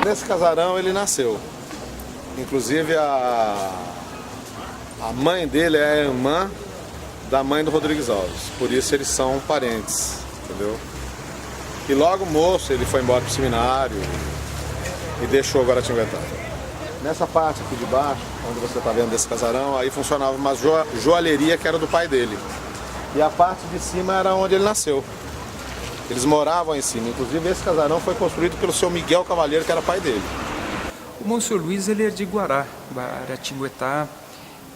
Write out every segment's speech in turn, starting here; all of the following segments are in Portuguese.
nesse casarão ele nasceu. Inclusive a mãe dele é a irmã da mãe do Rodrigues Alves. Por isso eles são parentes, entendeu? E logo moço ele foi embora pro seminário e deixou Guaratinguetá. Nessa parte aqui de baixo, onde você está vendo desse casarão, aí funcionava uma joalheria que era do pai dele. E a parte de cima era onde ele nasceu. Eles moravam em cima. Inclusive esse casarão foi construído pelo seu Miguel Cavalheiro, que era pai dele. O Monsenhor Luiz ele é de Guaratinguetá.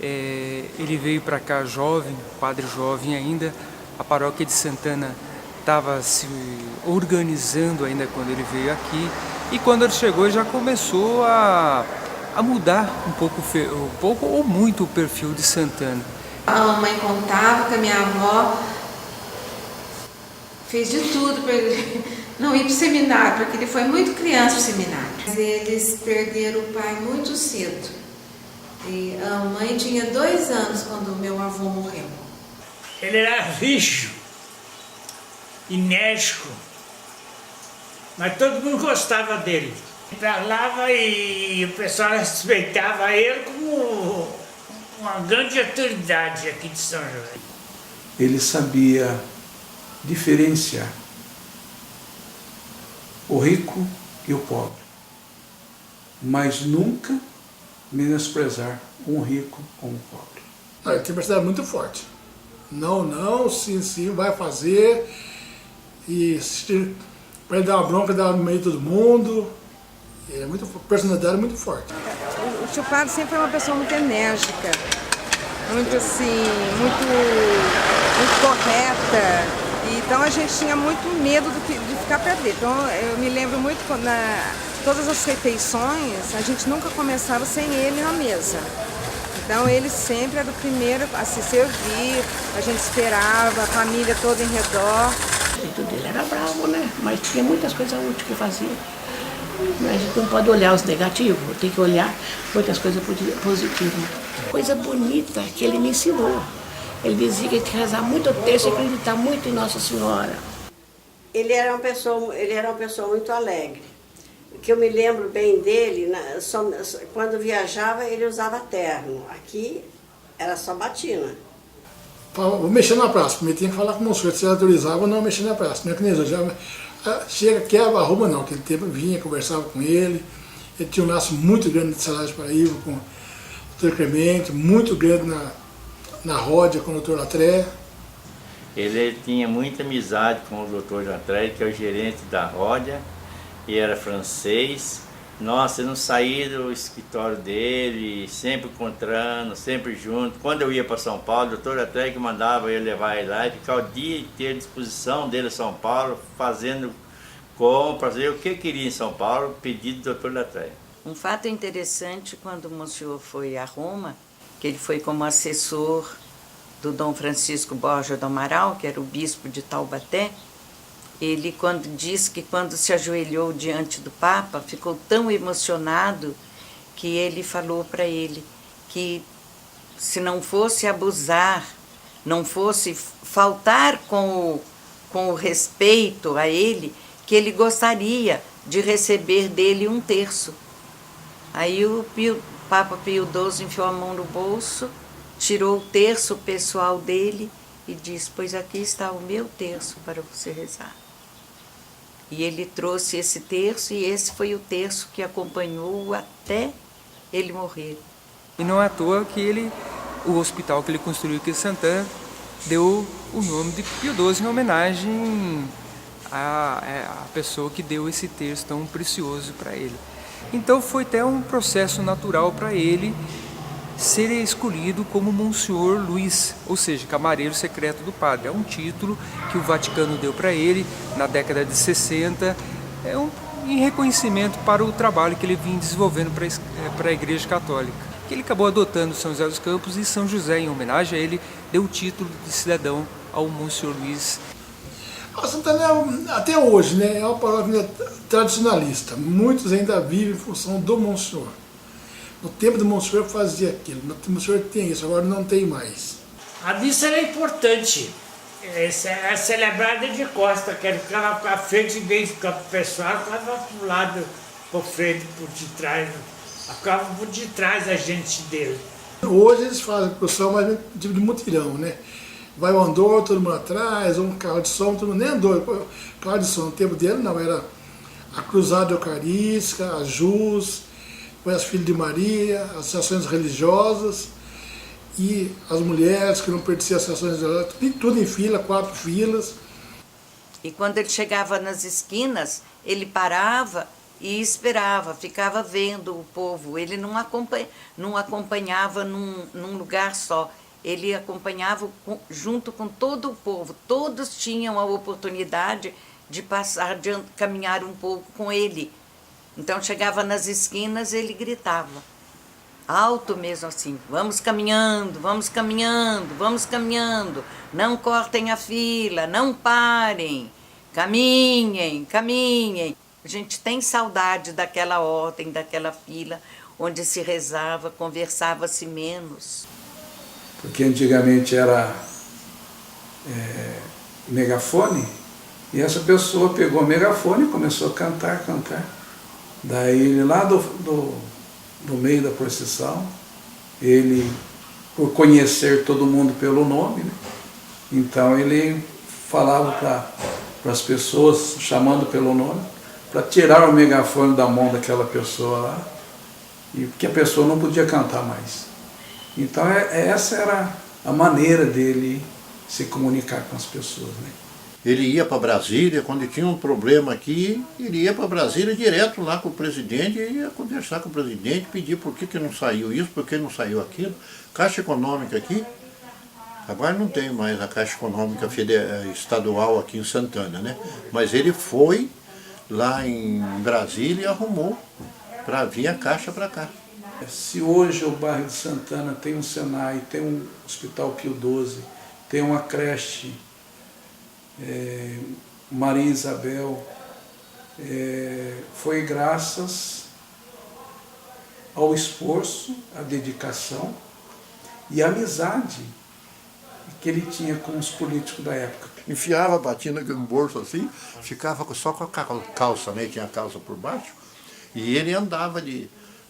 Ele veio para cá jovem, padre jovem ainda. A paróquia de Santana estava se organizando ainda quando ele veio aqui. E quando ele chegou já começou a mudar um pouco ou muito o perfil de Santana. A mamãe contava que a minha avó fez de tudo para ele não ir para o seminário, porque ele foi muito criança para o seminário. Eles perderam o pai muito cedo. E a mãe tinha 2 anos quando meu avô morreu. Ele era rígido, enérgico, mas todo mundo gostava dele. Falava e o pessoal respeitava ele como uma grande autoridade aqui de São José. Ele sabia diferenciar o rico e o pobre, mas nunca menosprezar um rico com um pobre. Ele tem personalidade muito forte. Não, sim, vai fazer. E para ele dar uma bronca, dar no meio de todo mundo. É personalidade muito forte. O tio Padre sempre foi uma pessoa muito enérgica, muito assim, muito correta. Então a gente tinha muito medo de ficar perto dele. Então eu me lembro muito quando todas as refeições a gente nunca começava sem ele na mesa. Então ele sempre era o primeiro a se servir, a gente esperava, a família toda em redor. O jeito dele era bravo, né? Mas tinha muitas coisas úteis que fazia. A gente não pode olhar os negativos, tem que olhar muitas coisas positivas. Coisa bonita que ele me ensinou. Ele dizia que tinha que rezar muito texto e acreditar muito em Nossa Senhora. Ele era uma pessoa muito alegre. O que eu me lembro bem dele, quando viajava ele usava terno. Aqui era só batina. Vou mexer na praça, primeiro tinha que falar com o monsenhor se ele autorizava ou não mexer na praça. Não é que nem já chega, quebra, arruma não. Aquele tempo eu vinha, conversava com ele. Ele tinha um laço muito grande de Salário de Paraíba com o Dr. Clemente, muito grande na Ródia com o Dr. Latré. Ele tinha muita amizade com o Dr. Latré, que é o gerente da Ródia, e era francês. Nossa, eu não saía do escritório dele, sempre encontrando, sempre junto. Quando eu ia para São Paulo, o Dr. Latré que mandava eu levar ele lá e ficar o dia inteiro à disposição dele em São Paulo, fazendo compras, o que eu queria em São Paulo, pedido do Dr. Latré. Um fato interessante, quando o Monsenhor foi a Roma, que ele foi como assessor do Dom Francisco Borja do Amaral, que era o bispo de Taubaté, ele diz que quando se ajoelhou diante do Papa, ficou tão emocionado que ele falou para ele que se não fosse abusar, não fosse faltar com o respeito a ele, que ele gostaria de receber dele 1/3. Aí o Papa Pio XII enfiou a mão no bolso, tirou o terço pessoal dele e disse: pois aqui está o meu terço para você rezar. E ele trouxe esse terço e esse foi o terço que acompanhou até ele morrer. E não é à toa que o hospital que ele construiu aqui em Santana deu o nome de Pio XII em homenagem à pessoa que deu esse terço tão precioso para ele. Então foi até um processo natural para ele ser escolhido como Monsenhor Luiz, ou seja, camareiro secreto do padre. É um título que o Vaticano deu para ele na década de 60, em reconhecimento para o trabalho que ele vinha desenvolvendo para a Igreja Católica. Ele acabou adotando São José dos Campos e São José, em homenagem a ele, deu o título de cidadão ao Monsenhor Luiz. A Santana, até hoje, né, é uma paróquia tradicionalista. Muitos ainda vivem em função do Monsenhor. No tempo do Monsenhor fazia aquilo, no tempo do Monsenhor tem isso, agora não tem mais. A missa era importante, era celebrada de costa, que ele ficava à frente, em vez de ficar para o pessoal, ficava para o lado por frente, por detrás, ficava por detrás a gente dele. Hoje eles fazem procissão mais tipo de mutirão, né? Vai o andor, todo mundo atrás, um carro de som, todo mundo nem andou. Carro de som, no tempo dele não, era a Cruzada Eucarística, a Jus, depois as Filhas de Maria, as associações religiosas e as mulheres que não pertenciam às associações religiosas, tudo em fila, 4 filas. E quando ele chegava nas esquinas, ele parava e esperava, ficava vendo o povo. Ele não acompanhava num lugar só. Ele acompanhava junto com todo o povo. Todos tinham a oportunidade de passar, de caminhar um pouco com ele. Então chegava nas esquinas, ele gritava, alto mesmo assim, vamos caminhando, vamos caminhando, vamos caminhando, não cortem a fila, não parem, caminhem, caminhem. A gente tem saudade daquela ordem, daquela fila, onde se rezava, conversava-se menos. Porque antigamente era megafone, e essa pessoa pegou o megafone e começou a cantar. Daí ele lá do meio da procissão, ele, por conhecer todo mundo pelo nome, né? Então ele falava para as pessoas, chamando pelo nome, para tirar o megafone da mão daquela pessoa lá, e porque a pessoa não podia cantar mais. Então essa era a maneira dele se comunicar com as pessoas, né? Ele ia para Brasília, quando tinha um problema aqui, ele ia para Brasília direto lá com o presidente, e ia conversar com o presidente, pedir por que não saiu isso, por que não saiu aquilo. Caixa Econômica aqui, agora não tem mais a Caixa Econômica estadual aqui em Santana, né? Mas ele foi lá em Brasília e arrumou para vir a Caixa para cá. Se hoje o bairro de Santana tem um Senai, tem um Hospital Pio XII, tem uma creche, Maria Isabel, foi graças ao esforço, à dedicação e à amizade que ele tinha com os políticos da época. Enfiava a batina no bolso assim, ficava só com a calça, né? Tinha a calça por baixo, e ele andava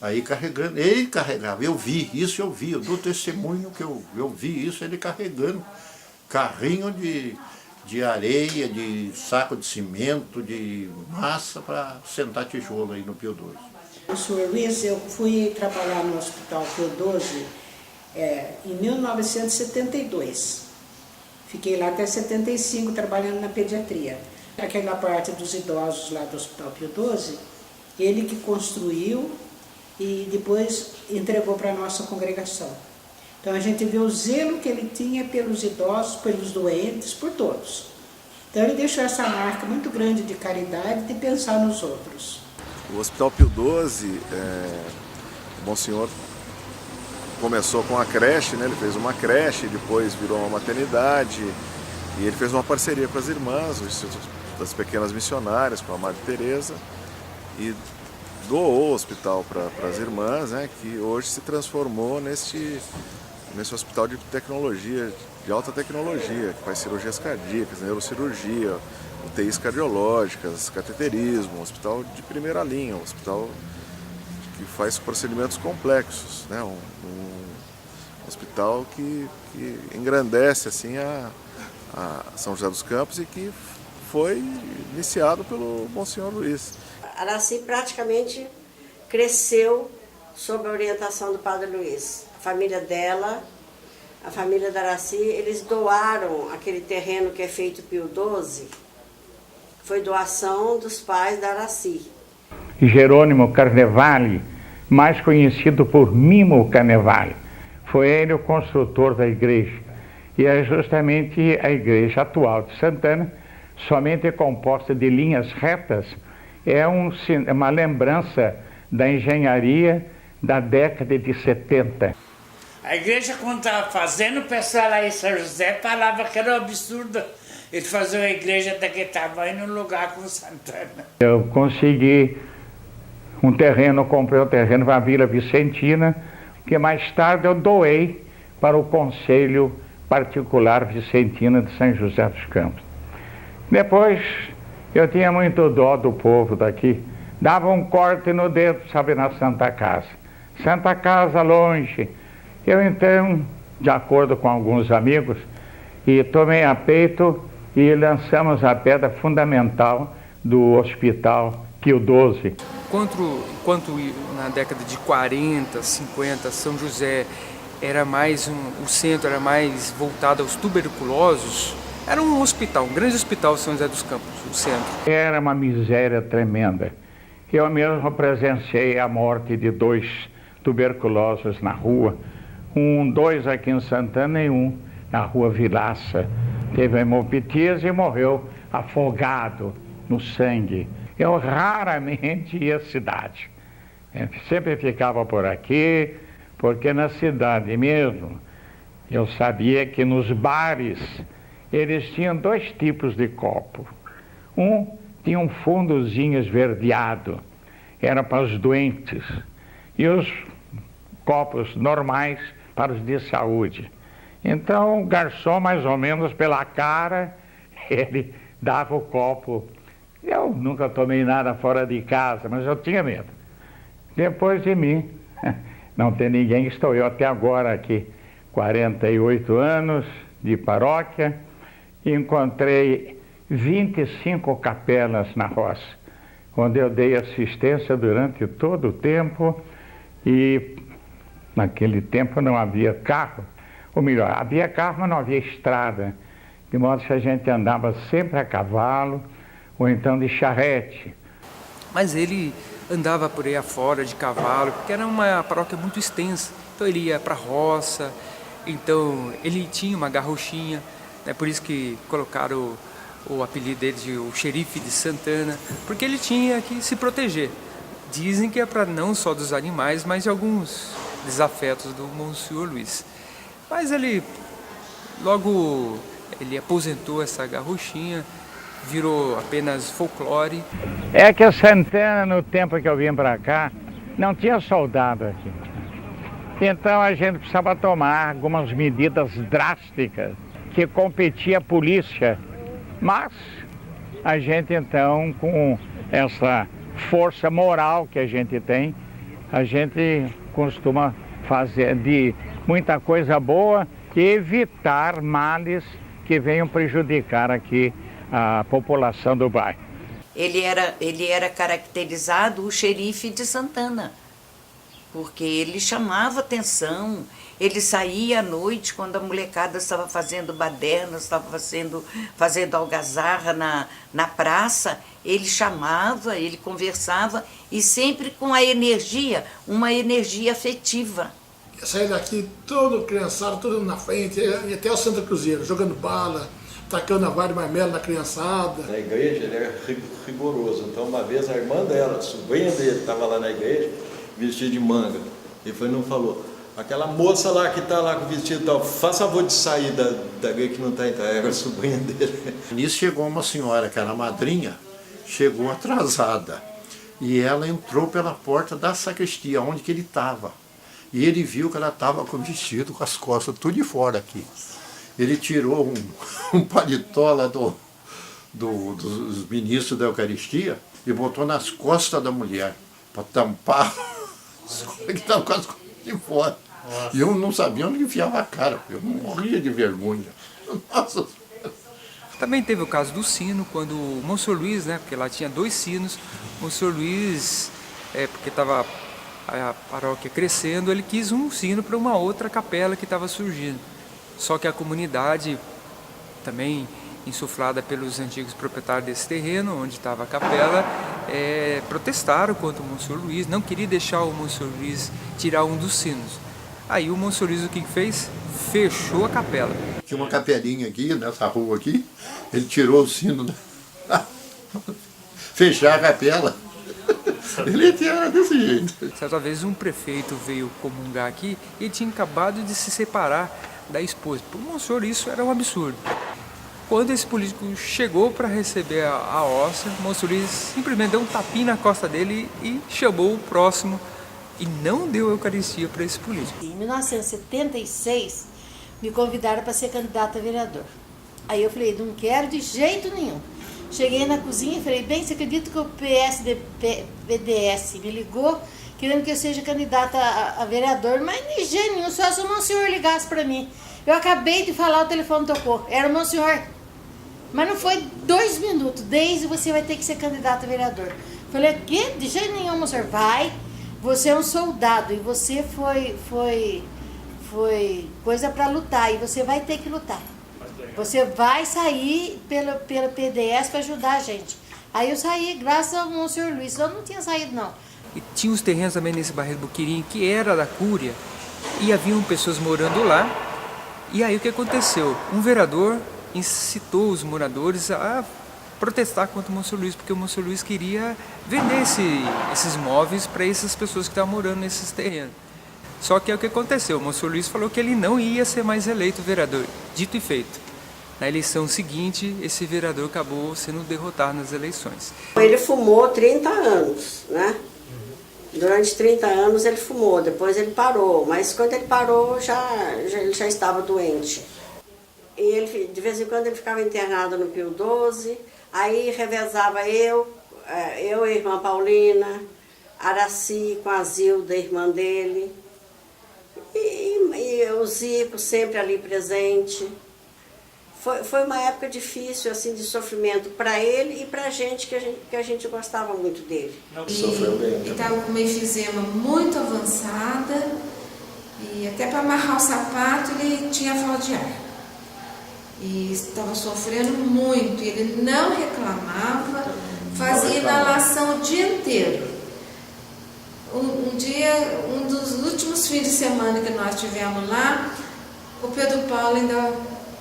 aí carregando, ele carregava, eu vi, eu dou testemunho que eu vi isso, ele carregando carrinho de areia, de saco de cimento, de massa para sentar tijolo aí no Pio XII. Senhor Luiz, eu fui trabalhar no Hospital Pio XII em 1972. Fiquei lá até 75 trabalhando na pediatria. Aquela parte dos idosos lá do Hospital Pio XII, ele que construiu e depois entregou para a nossa congregação. Então a gente vê o zelo que ele tinha pelos idosos, pelos doentes, por todos. Então ele deixou essa marca muito grande de caridade, de pensar nos outros. O Hospital Pio XII, o Monsenhor começou com a creche, né? Ele fez uma creche, depois virou uma maternidade, e ele fez uma parceria com as irmãs, o Instituto das Pequenas Missionárias, com a Madre Teresa, e doou o hospital para as irmãs, né? Que hoje se transformou nesse hospital de tecnologia, de alta tecnologia, que faz cirurgias cardíacas, neurocirurgia, UTIs cardiológicas, cateterismo, um hospital de primeira linha, um hospital que faz procedimentos complexos, né? Um hospital que engrandece assim a São José dos Campos e que foi iniciado pelo Monsenhor Luiz. Araci praticamente cresceu sob a orientação do Padre Luiz. A família dela, a família da Araci, eles doaram aquele terreno que é feito Pio XII, foi doação dos pais da Araci. Jerônimo Carnevale, mais conhecido por Mimo Carnevale, foi ele o construtor da igreja. E é justamente a igreja atual de Santana, somente composta de linhas retas, é uma lembrança da engenharia da década de 70. A igreja, quando estava fazendo, o pessoal lá em São José falava que era um absurdo ele fazer uma igreja daquele tamanho num lugar como Santana. Eu consegui um terreno, comprei um terreno para a Vila Vicentina, que mais tarde eu doei para o Conselho Particular Vicentina de São José dos Campos. Depois, eu tinha muito dó do povo daqui, dava um corte no dedo, sabe, na Santa Casa. Santa Casa longe. Eu então, de acordo com alguns amigos, e tomei a peito e lançamos a pedra fundamental do Hospital Pio XII. Enquanto na década de 40, 50, São José era mais o centro era mais voltado aos tuberculosos, era um hospital, um grande hospital São José dos Campos, o centro. Era uma miséria tremenda. Eu mesmo presenciei a morte de 2 tuberculosos na rua, 2 aqui em Santana e 1 na rua Vilaça. Teve hemoptise e morreu afogado no sangue. Eu raramente ia à cidade. Eu sempre ficava por aqui, porque na cidade mesmo eu sabia que nos bares eles tinham 2 tipos de copo. Um tinha um fundozinho esverdeado, era para os doentes, e os copos normais para os de saúde. Então o garçom, mais ou menos pela cara, ele dava o copo. Eu nunca tomei nada fora de casa, mas eu tinha medo. Depois de mim, não tem ninguém, estou eu até agora aqui, 48 anos de paróquia, e encontrei 25 capelas na roça, onde eu dei assistência durante todo o tempo, e naquele tempo não havia carro, ou melhor, havia carro, mas não havia estrada, de modo que a gente andava sempre a cavalo, ou então de charrete. Mas ele andava por aí afora de cavalo, porque era uma paróquia muito extensa. Então ele ia para a roça, então ele tinha uma garrochinha, né? Por isso que colocaram o apelido dele de o xerife de Santana, porque ele tinha que se proteger. Dizem que é para não só dos animais, mas de alguns desafetos do Monsenhor Luiz. Mas ele logo aposentou essa garrochinha, virou apenas folclore. É que Santana, no tempo que eu vim para cá, não tinha soldado aqui. Então a gente precisava tomar algumas medidas drásticas que competia a polícia. Mas a gente então, com essa força moral que a gente tem, a gente costuma fazer de muita coisa boa e evitar males que venham prejudicar aqui a população do bairro. Ele era caracterizado o xerife de Santana, porque ele chamava atenção, ele saía à noite quando a molecada estava fazendo baderna, estava fazendo algazarra na praça, ele chamava, ele conversava e sempre com a energia, uma energia afetiva. Eu saí daqui todo criançado, todo na frente, e até o Santa Cruzeiro, jogando bala, tacando a vara de marmelo na criançada. Na igreja ele era rigoroso, então uma vez a irmã dela, a sobrinha dele, estava lá na igreja, vestida de manga. Ele foi, não falou, aquela moça lá que está lá com o vestido tal, faça favor de sair da igreja que não está entrando, era a sobrinha dele. Nisso chegou uma senhora que era madrinha, chegou atrasada, e ela entrou pela porta da sacristia, onde que ele estava. E ele viu que ela estava com o vestido, com as costas tudo de fora aqui. Ele tirou um paletó lá dos ministros da Eucaristia e botou nas costas da mulher, para tampar as coisas que estavam com as costas de fora. Nossa. E eu não sabia onde enfiava a cara, eu morria de vergonha. Nossa. Também teve o caso do sino, quando o Monsenhor Luiz, né, porque lá tinha 2 sinos, o Monsenhor Luiz, porque estava a paróquia crescendo, ele quis um sino para uma outra capela que estava surgindo. Só que a comunidade, também insuflada pelos antigos proprietários desse terreno, onde estava a capela, protestaram contra o Monsenhor Luiz, não queria deixar o Monsenhor Luiz tirar um dos sinos. Aí o Monsenhor Luiz o que fez? Fechou a capela. Tinha uma capelinha aqui, nessa rua aqui, ele tirou o sino, fechar a capela. Ele era desse jeito. Certa vez um prefeito veio comungar aqui e ele tinha acabado de se separar da esposa. Para o Monsenhor isso era um absurdo. Quando esse político chegou para receber a hóstia, o Monsenhor Luiz simplesmente deu um tapinha na costa dele e chamou o próximo e não deu a Eucaristia para esse político. Em 1976, me convidaram para ser candidata a vereador. Aí eu falei, não quero de jeito nenhum. Cheguei na cozinha e falei, bem, você acredita que o PDS me ligou querendo que eu seja candidata a vereador? Mas de jeito nenhum, só se o Monsenhor ligasse para mim. Eu acabei de falar, o telefone tocou. Era o Monsenhor. Mas não foi 2 minutos. Desde você vai ter que ser candidato a vereador. Falei, que? De jeito nenhum, Monsenhor. Vai. Você é um soldado e você foi coisa para lutar. E você vai ter que lutar. Você vai sair pelo PDS para ajudar a gente. Aí eu saí, graças ao Monsenhor Luiz. Eu não tinha saído, não. E tinha os terrenos também nesse bairro do Boquirim, que era da Cúria. E haviam pessoas morando lá. E aí o que aconteceu? Um vereador incitou os moradores a protestar contra o Monsenhor Luiz, porque o Monsenhor Luiz queria vender esses imóveis para essas pessoas que estavam morando nesses terrenos. Só que é o que aconteceu, o Monsenhor Luiz falou que ele não ia ser mais eleito vereador, dito e feito. Na eleição seguinte, esse vereador acabou sendo derrotado nas eleições. Ele fumou 30 anos, né? Durante 30 anos ele fumou, depois ele parou, mas quando ele parou ele já estava doente. E ele, de vez em quando ele ficava internado no Pio XII, aí revezava eu e a irmã Paulina, Araci com a Zilda, irmã dele, e o Zico sempre ali presente. Foi uma época difícil, assim, de sofrimento para ele e para a gente, que a gente gostava muito dele. Ele estava com uma efizema muito avançada e até para amarrar o sapato ele tinha falta de ar. E estava sofrendo muito, ele não reclamava, fazia inalação o dia inteiro. Um dos últimos fins de semana que nós tivemos lá, o Pedro Paulo ainda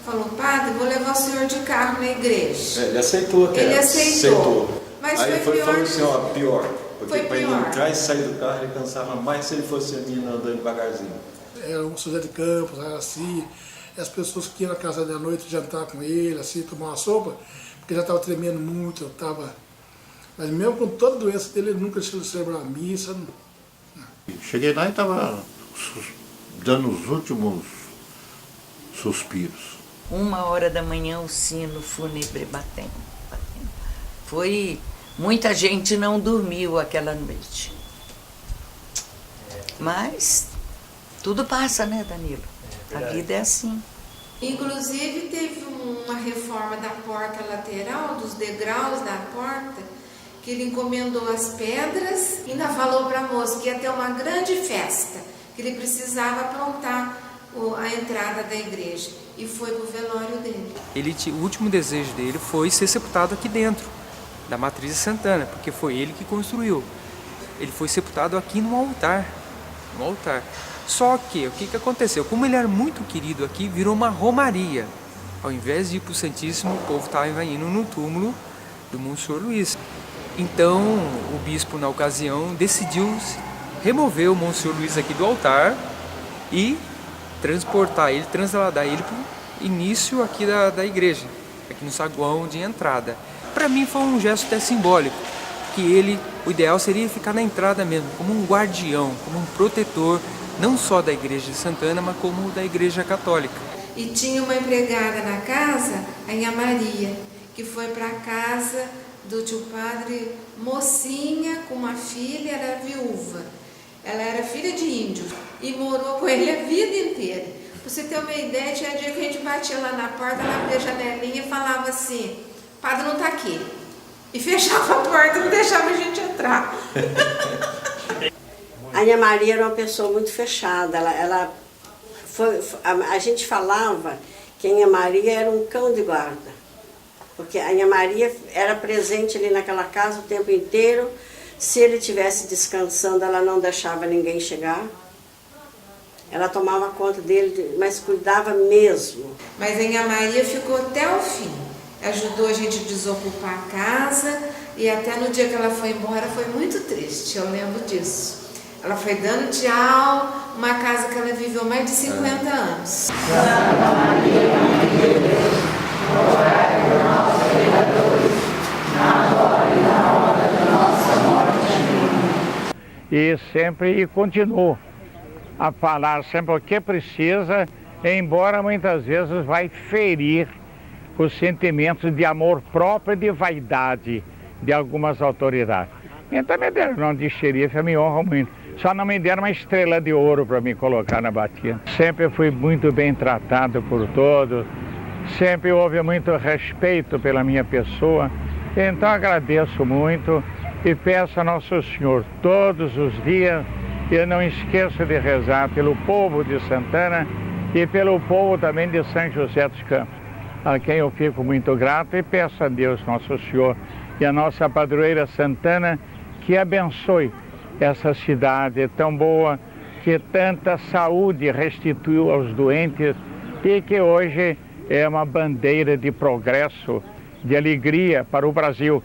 falou, padre, vou levar o senhor de carro na igreja. Ele aceitou até. Ele aceitou. Mas aí foi ele falou assim, ó, pior. Porque para ele pior. entrar e sair do carro, ele cansava mais se ele fosse a menina andando devagarzinho. Era o José de Campos, assim, as pessoas que iam na casa da noite jantar com ele, assim, tomar uma sopa, porque já estava tremendo muito, mas mesmo com toda a doença dele, ele nunca deixou de celebrar a missa. Cheguei lá e estava dando os últimos suspiros. 1h da manhã o sino fúnebre batendo. Muita gente não dormiu aquela noite. Mas tudo passa, né, Danilo? A vida é assim. Inclusive teve uma reforma da porta lateral, dos degraus da porta, que ele encomendou as pedras e ainda falou para a moça que ia ter uma grande festa, que ele precisava aprontar a entrada da igreja. E foi pro velório dele. O último desejo dele foi ser sepultado aqui dentro, da Matriz de Santana, porque foi ele que construiu. Ele foi sepultado aqui no altar. Só que, o que aconteceu? Como ele era muito querido aqui, virou uma romaria. Ao invés de ir para o Santíssimo, o povo estava indo no túmulo do Monsenhor Luiz. Então, o bispo, na ocasião, decidiu remover o Monsenhor Luiz aqui do altar e trasladar ele para o início aqui da igreja, aqui no saguão de entrada. Para mim foi um gesto até simbólico, que o ideal seria ficar na entrada mesmo, como um guardião, como um protetor, não só da igreja de Santana, mas como da igreja católica. E tinha uma empregada na casa, a Inha Maria, que foi para a casa do tio padre, mocinha, com uma filha, era viúva. Ela era filha de índio e morou com ele a vida inteira. Pra você ter uma ideia, tinha dia que a gente batia lá na porta, ela abria a janelinha e falava assim, padre não tá aqui. E fechava a porta e não deixava a gente entrar. A Inha Maria era uma pessoa muito fechada. A gente falava que a Inha Maria era um cão de guarda. Porque a Inha Maria era presente ali naquela casa o tempo inteiro. Se ele estivesse descansando, ela não deixava ninguém chegar. Ela tomava conta dele, mas cuidava mesmo. Mas a Inha Maria ficou até o fim. Ajudou a gente a desocupar a casa e até no dia que ela foi embora foi muito triste, eu lembro disso. Ela foi dando tchau, uma casa que ela viveu mais de 50 anos. E sempre continuo a falar sempre o que precisa, embora muitas vezes vai ferir os sentimentos de amor próprio e de vaidade de algumas autoridades. Então me deram o nome de xerife, eu me honro muito. Só não me deram uma estrela de ouro para me colocar na batina. Sempre fui muito bem tratado por todos, sempre houve muito respeito pela minha pessoa. Então agradeço muito e peço a Nosso Senhor todos os dias, e eu não esqueço de rezar pelo povo de Santana e pelo povo também de São José dos Campos, a quem eu fico muito grato, e peço a Deus Nosso Senhor e a nossa padroeira Santana que abençoe essa cidade tão boa, que tanta saúde restituiu aos doentes e que hoje é uma bandeira de progresso, de alegria para o Brasil.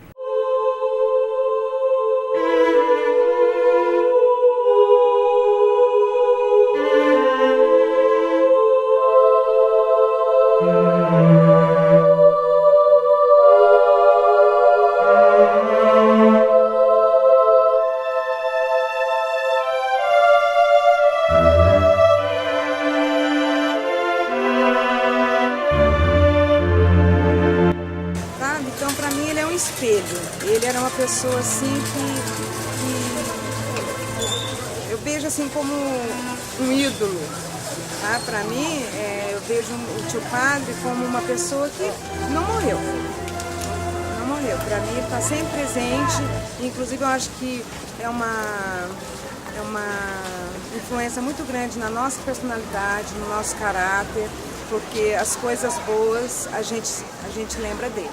Ele era uma pessoa assim que eu vejo assim como um ídolo. Tá? Para mim, eu vejo o tio Padre como uma pessoa que não morreu. Não morreu. Para mim, ele está sempre presente. Inclusive, eu acho que é uma influência muito grande na nossa personalidade, no nosso caráter, porque as coisas boas a gente lembra dele.